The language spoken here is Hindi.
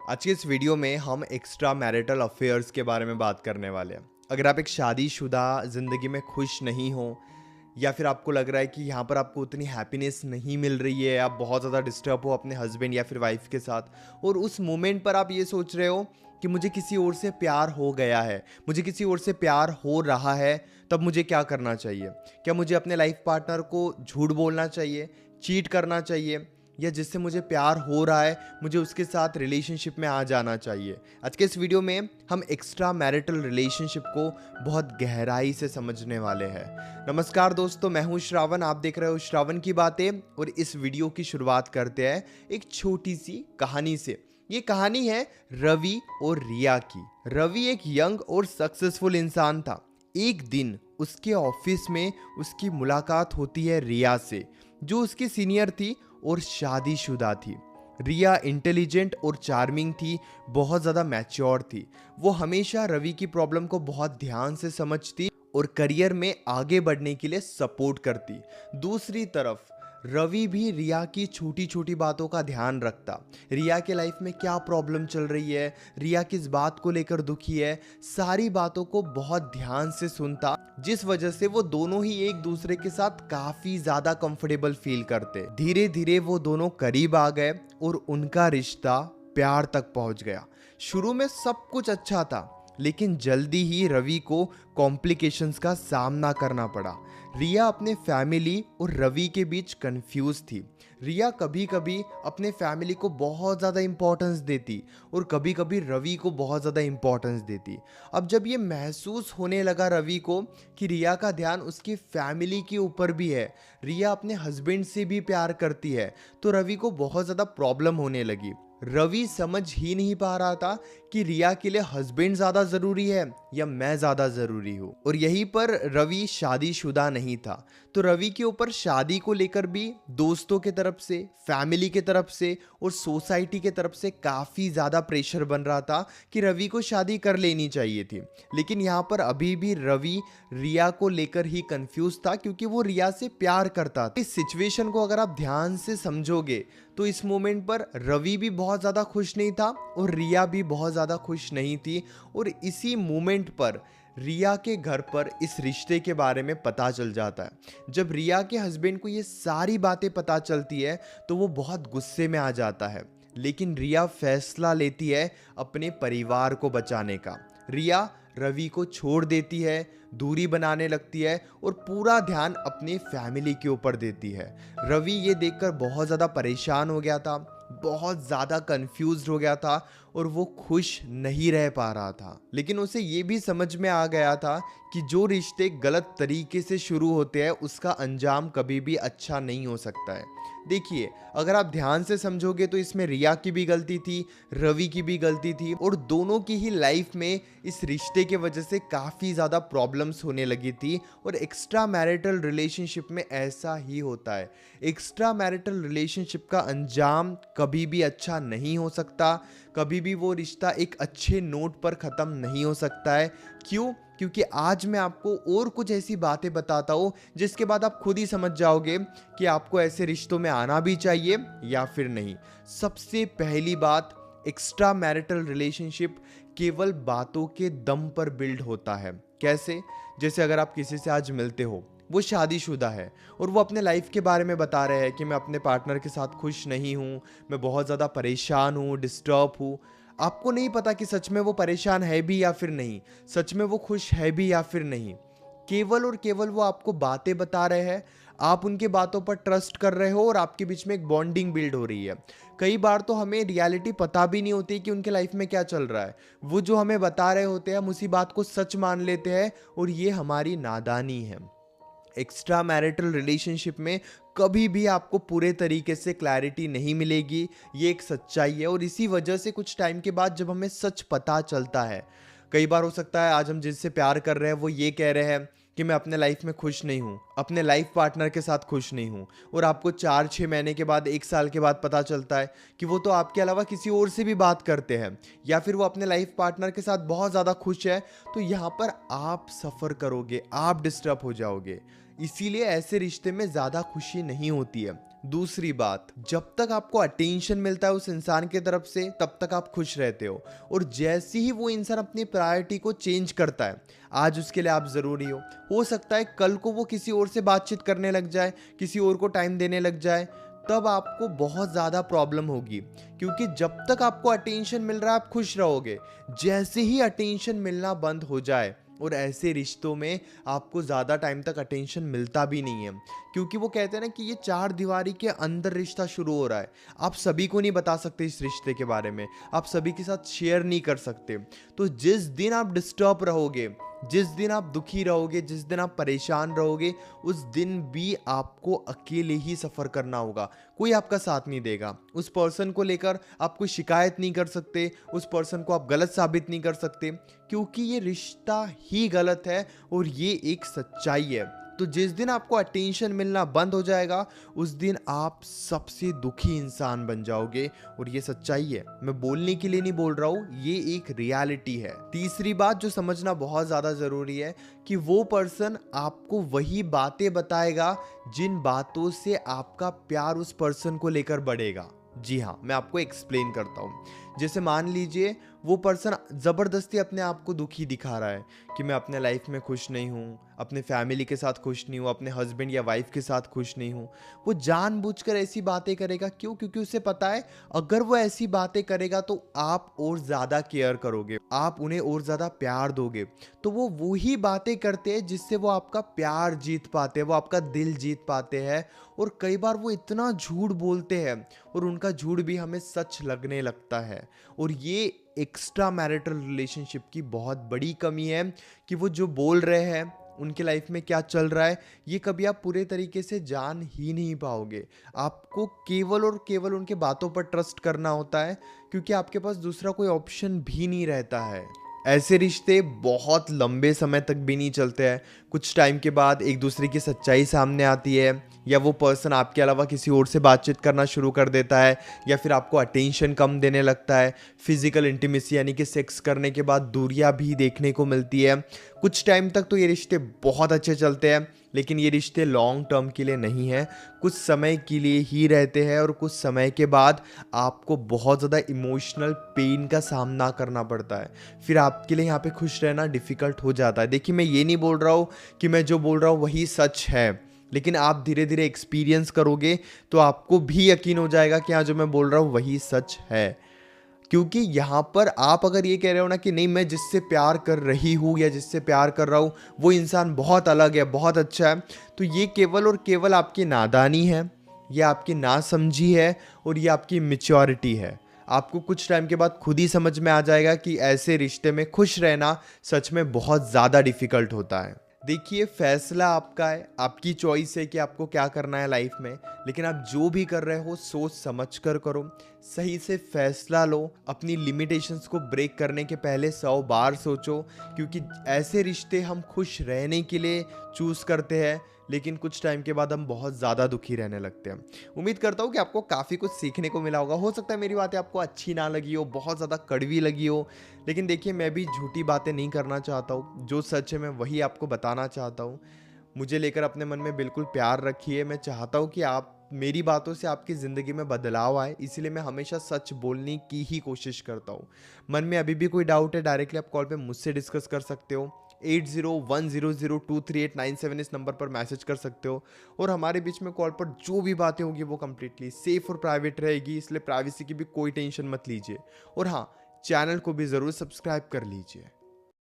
आज के इस वीडियो में हम एक्स्ट्रा मैरिटल अफेयर्स के बारे में बात करने वाले हैं। अगर आप एक शादीशुदा ज़िंदगी में खुश नहीं हो या फिर आपको लग रहा है कि यहाँ पर आपको उतनी हैप्पीनेस नहीं मिल रही है, आप बहुत ज़्यादा डिस्टर्ब हो अपने हस्बैंड या फिर वाइफ के साथ और उस मोमेंट पर आप ये सोच रहे हो कि मुझे किसी और से प्यार हो गया है, मुझे किसी और से प्यार हो रहा है, तब मुझे क्या करना चाहिए? क्या मुझे अपने लाइफ पार्टनर को झूठ बोलना चाहिए, चीट करना चाहिए या जिससे मुझे प्यार हो रहा है मुझे उसके साथ रिलेशनशिप में आ जाना चाहिए? आज के इस वीडियो में हम एक्स्ट्रा मैरिटल रिलेशनशिप को बहुत गहराई से समझने वाले हैं। नमस्कार दोस्तों, मैं हूं श्रावण, आप देख रहे हो श्रावण की बातें। और इस वीडियो की शुरुआत करते हैं एक छोटी सी कहानी से। ये कहानी है रवि और रिया की। रवि एक यंग और सक्सेसफुल इंसान था। एक दिन उसके ऑफिस में उसकी मुलाकात होती है रिया से, जो उसकी सीनियर थी और शादीशुदा थी। रिया इंटेलिजेंट और चार्मिंग थी, बहुत ज़्यादा मैच्योर थी। वो हमेशा रवि की प्रॉब्लम को बहुत ध्यान से समझती और करियर में आगे बढ़ने के लिए सपोर्ट करती। दूसरी तरफ रवि भी रिया की छोटी छोटी बातों का ध्यान रखता। रिया के लाइफ में क्या प्रॉब्लम चल रही है, रिया किस बात को लेकर दुखी है, सारी बातों को बहुत ध्यान से सुनता, जिस वजह से वो दोनों ही एक दूसरे के साथ काफी ज्यादा कंफर्टेबल फील करते। धीरे धीरे वो दोनों करीब आ गए और उनका रिश्ता प्यार तक पहुंच गया। शुरू में सब कुछ अच्छा था, लेकिन जल्दी ही रवि को कॉम्प्लिकेशंस का सामना करना पड़ा। रिया अपने फैमिली और रवि के बीच कंफ्यूज थी। रिया कभी कभी अपने फैमिली को बहुत ज़्यादा इंपॉर्टेंस देती और कभी कभी रवि को बहुत ज़्यादा इंपॉर्टेंस देती। अब जब ये महसूस होने लगा रवि को कि रिया का ध्यान उसकी फैमिली के ऊपर भी है, रिया अपने हस्बैंड से भी प्यार करती है, तो रवि को बहुत ज़्यादा प्रॉब्लम होने लगी। रवि समझ ही नहीं पा रहा था कि रिया के लिए हस्बैंड ज्यादा जरूरी है या मैं ज्यादा जरूरी हूँ। और यहीं पर रवि शादीशुदा नहीं था, तो रवि के ऊपर शादी को लेकर भी दोस्तों के तरफ से, फैमिली के तरफ से और सोसाइटी के तरफ से काफी ज्यादा प्रेशर बन रहा था कि रवि को शादी कर लेनी चाहिए थी। लेकिन यहाँ पर अभी भी रवि रिया को लेकर ही कंफ्यूज था, क्योंकि वो रिया से प्यार करता था। इस सिचुएशन को अगर आप ध्यान से समझोगे तो इस मोमेंट पर रवि भी बहुत ज़्यादा खुश नहीं था और रिया भी बहुत ज़्यादा खुश नहीं थी। और इसी मोमेंट पर रिया के घर पर इस रिश्ते के बारे में पता चल जाता है। जब रिया के हस्बैंड को ये सारी बातें पता चलती है तो वो बहुत गुस्से में आ जाता है, लेकिन रिया फैसला लेती है अपने परिवार को बचाने का। रिया रवि को छोड़ देती है, दूरी बनाने लगती है और पूरा ध्यान अपने फैमिली के ऊपर देती है। रवि ये देखकर बहुत ज़्यादा परेशान हो गया था, बहुत ज़्यादा कंफ्यूज्ड हो गया था और वो खुश नहीं रह पा रहा था। लेकिन उसे ये भी समझ में आ गया था कि जो रिश्ते गलत तरीके से शुरू होते हैं उसका अंजाम कभी भी अच्छा नहीं हो सकता है। देखिए, अगर आप ध्यान से समझोगे तो इसमें रिया की भी गलती थी, रवि की भी गलती थी और दोनों की ही लाइफ में इस रिश्ते के वजह से काफ़ी ज़्यादा प्रॉब्लम्स होने लगी थी। और एक्स्ट्रा मैरिटल रिलेशनशिप में ऐसा ही होता है। एक्स्ट्रा मैरिटल रिलेशनशिप का अंजाम कभी भी अच्छा नहीं हो सकता, कभी भी वो रिश्ता एक अच्छे नोट पर ख़त्म नहीं हो सकता है। क्यों? क्योंकि आज मैं आपको और कुछ ऐसी बातें बताता हूँ जिसके बाद आप खुद ही समझ जाओगे कि आपको ऐसे रिश्तों में आना भी चाहिए या फिर नहीं। सबसे पहली बात, एक्स्ट्रा मैरिटल रिलेशनशिप केवल बातों के दम पर बिल्ड होता है। कैसे? जैसे अगर आप किसी से आज मिलते हो, वो शादीशुदा है और वो अपने लाइफ के बारे में बता रहे हैं कि मैं अपने पार्टनर के साथ खुश नहीं हूँ, मैं बहुत ज़्यादा परेशान हूँ, डिस्टर्ब हूँ। आपको नहीं पता कि सच में वो परेशान है भी या फिर नहीं, सच में वो खुश है भी या फिर नहीं। केवल और केवल वो आपको बातें बता रहे हैं, आप उनके बातों पर ट्रस्ट कर रहे हो और आपके बीच में एक बॉन्डिंग बिल्ड हो रही है। कई बार तो हमें रियलिटी पता भी नहीं होती कि उनके लाइफ में क्या चल रहा है। वो जो हमें बता रहे होते हैं, हम उसी बात को सच मान लेते हैं और ये हमारी नादानी है। एक्स्ट्रा मैरिटल रिलेशनशिप में कभी भी आपको पूरे तरीके से क्लैरिटी नहीं मिलेगी, ये एक सच्चाई है। और इसी वजह से कुछ टाइम के बाद जब हमें सच पता चलता है, कई बार हो सकता है आज हम जिससे प्यार कर रहे हैं वो ये कह रहे हैं कि मैं अपने लाइफ में खुश नहीं हूँ, अपने लाइफ पार्टनर के साथ खुश नहीं हूँ, और आपको 4-6 महीने के बाद, 1 साल के बाद पता चलता है कि वो तो आपके अलावा किसी और से भी बात करते हैं या फिर वो अपने लाइफ पार्टनर के साथ बहुत ज़्यादा खुश है। तो यहाँ पर आप सफ़र करोगे, आप डिस्टर्ब हो जाओगे। इसीलिए ऐसे रिश्ते में ज़्यादा खुशी नहीं होती है। दूसरी बात, जब तक आपको अटेंशन मिलता है उस इंसान की तरफ से तब तक आप खुश रहते हो, और जैसे ही वो इंसान अपनी प्रायोरिटी को चेंज करता है, आज उसके लिए आप ज़रूरी हो सकता है कल को वो किसी और से बातचीत करने लग जाए, किसी और को टाइम देने लग जाए, तब आपको बहुत ज़्यादा प्रॉब्लम होगी। क्योंकि जब तक आपको अटेंशन मिल रहा है आप खुश रहोगे, जैसे ही अटेंशन मिलना बंद हो जाए, और ऐसे रिश्तों में आपको ज़्यादा टाइम तक अटेंशन मिलता भी नहीं है, क्योंकि वो कहते हैं ना कि ये चार दीवारी के अंदर रिश्ता शुरू हो रहा है। आप सभी को नहीं बता सकते इस रिश्ते के बारे में, आप सभी के साथ शेयर नहीं कर सकते। तो जिस दिन आप डिस्टर्ब रहोगे, जिस दिन आप दुखी रहोगे, जिस दिन आप परेशान रहोगे, उस दिन भी आपको अकेले ही सफ़र करना होगा। कोई आपका साथ नहीं देगा। उस पर्सन को लेकर आप कोई शिकायत नहीं कर सकते, उस पर्सन को आप गलत साबित नहीं कर सकते, क्योंकि ये रिश्ता ही गलत है और ये एक सच्चाई है। तो जिस दिन आपको अटेंशन मिलना बंद हो जाएगा, उस दिन आप सबसे दुखी इंसान बन जाओगे, और ये सच्चाई है। मैं बोलने के लिए नहीं बोल रहा हूँ, ये एक रियलिटी है। तीसरी बात जो समझना बहुत ज़्यादा ज़रूरी है कि वो पर्सन आपको वही बातें बताएगा जिन बातों से आपका प्यार उस पर्सन को लेकर बढ़ेगा। जी हाँ, मैं आपको एक्सप्लेन करता हूँ। जैसे मान लीजिए वो पर्सन ज़बरदस्ती अपने आप को दुखी दिखा रहा है कि मैं अपने लाइफ में खुश नहीं हूँ, अपने फैमिली के साथ खुश नहीं हूँ, अपने हस्बैंड या वाइफ के साथ खुश नहीं हूँ। वो जानबूझकर ऐसी बातें करेगा। क्यों? क्योंकि उसे पता है अगर वो ऐसी बातें करेगा तो आप और ज़्यादा केयर करोगे, आप उन्हें और ज़्यादा प्यार दोगे। तो वो वही बातें करते हैं जिससे वो आपका प्यार जीत पाते हैं, वो आपका दिल जीत पाते हैं। और कई बार वो इतना झूठ बोलते हैं और उनका झूठ भी हमें सच लगने लगता है। और ये एक्स्ट्रा मैरिटल रिलेशनशिप की बहुत बड़ी कमी है कि वो जो बोल रहे हैं, उनके लाइफ में क्या चल रहा है, ये कभी आप पूरे तरीके से जान ही नहीं पाओगे। आपको केवल और केवल उनके बातों पर ट्रस्ट करना होता है, क्योंकि आपके पास दूसरा कोई ऑप्शन भी नहीं रहता है। ऐसे रिश्ते बहुत लंबे समय तक भी नहीं चलते हैं। कुछ टाइम के बाद एक दूसरे की सच्चाई सामने आती है, या वो पर्सन आपके अलावा किसी और से बातचीत करना शुरू कर देता है, या फिर आपको अटेंशन कम देने लगता है। फिजिकल इंटीमेसी यानी कि सेक्स करने के बाद दूरियां भी देखने को मिलती है। कुछ टाइम तक तो ये रिश्ते बहुत अच्छे चलते हैं, लेकिन ये रिश्ते लॉन्ग टर्म के लिए नहीं है, कुछ समय के लिए ही रहते हैं, और कुछ समय के बाद आपको बहुत ज़्यादा इमोशनल पेन का सामना करना पड़ता है। फिर आपके लिए यहाँ पे खुश रहना डिफ़िकल्ट हो जाता है। देखिए, मैं ये नहीं बोल रहा हूँ कि मैं जो बोल रहा हूँ वही सच है, लेकिन आप धीरे धीरे एक्सपीरियंस करोगे तो आपको भी यकीन हो जाएगा कि हाँ, जो मैं बोल रहा हूँ वही सच है। क्योंकि यहाँ पर आप अगर ये कह रहे हो ना कि नहीं, मैं जिससे प्यार कर रही हूँ या जिससे प्यार कर रहा हूँ वो इंसान बहुत अलग है, बहुत अच्छा है, तो ये केवल और केवल आपकी नादानी है, ये आपकी नासमझी है, और ये आपकी मैच्योरिटी है। आपको कुछ टाइम के बाद खुद ही समझ में आ जाएगा कि ऐसे रिश्ते में खुश रहना सच में बहुत ज़्यादा डिफ़िकल्ट होता है। देखिए, फैसला आपका है, आपकी चॉइस है कि आपको क्या करना है लाइफ में, लेकिन आप जो भी कर रहे हो सोच समझ कर करो, सही से फैसला लो। अपनी लिमिटेशंस को ब्रेक करने के पहले 100 बार सोचो, क्योंकि ऐसे रिश्ते हम खुश रहने के लिए चूज़ करते हैं, लेकिन कुछ टाइम के बाद हम बहुत ज़्यादा दुखी रहने लगते हैं। उम्मीद करता हूँ कि आपको काफ़ी कुछ सीखने को मिला होगा। हो सकता है मेरी बातें आपको अच्छी ना लगी हो, बहुत ज़्यादा कड़वी लगी हो, लेकिन देखिए, मैं भी झूठी बातें नहीं करना चाहता हूँ। जो सच है मैं वही आपको बताना चाहता हूँ। मुझे लेकर अपने मन में बिल्कुल प्यार रखिए। मैं चाहता हूँ कि आप मेरी बातों से आपकी ज़िंदगी में बदलाव आए, इसीलिए मैं हमेशा सच बोलने की ही कोशिश करता हूँ। मन में अभी भी कोई डाउट है, डायरेक्टली आप कॉल पे मुझसे डिस्कस कर सकते हो। 8010023897 इस नंबर पर मैसेज कर सकते हो, और हमारे बीच में कॉल पर जो भी बातें होंगी वो कम्प्लीटली सेफ और प्राइवेट रहेगी, इसलिए प्राइवेसी की भी कोई टेंशन मत लीजिए। और हाँ, चैनल को भी ज़रूर सब्सक्राइब कर लीजिए।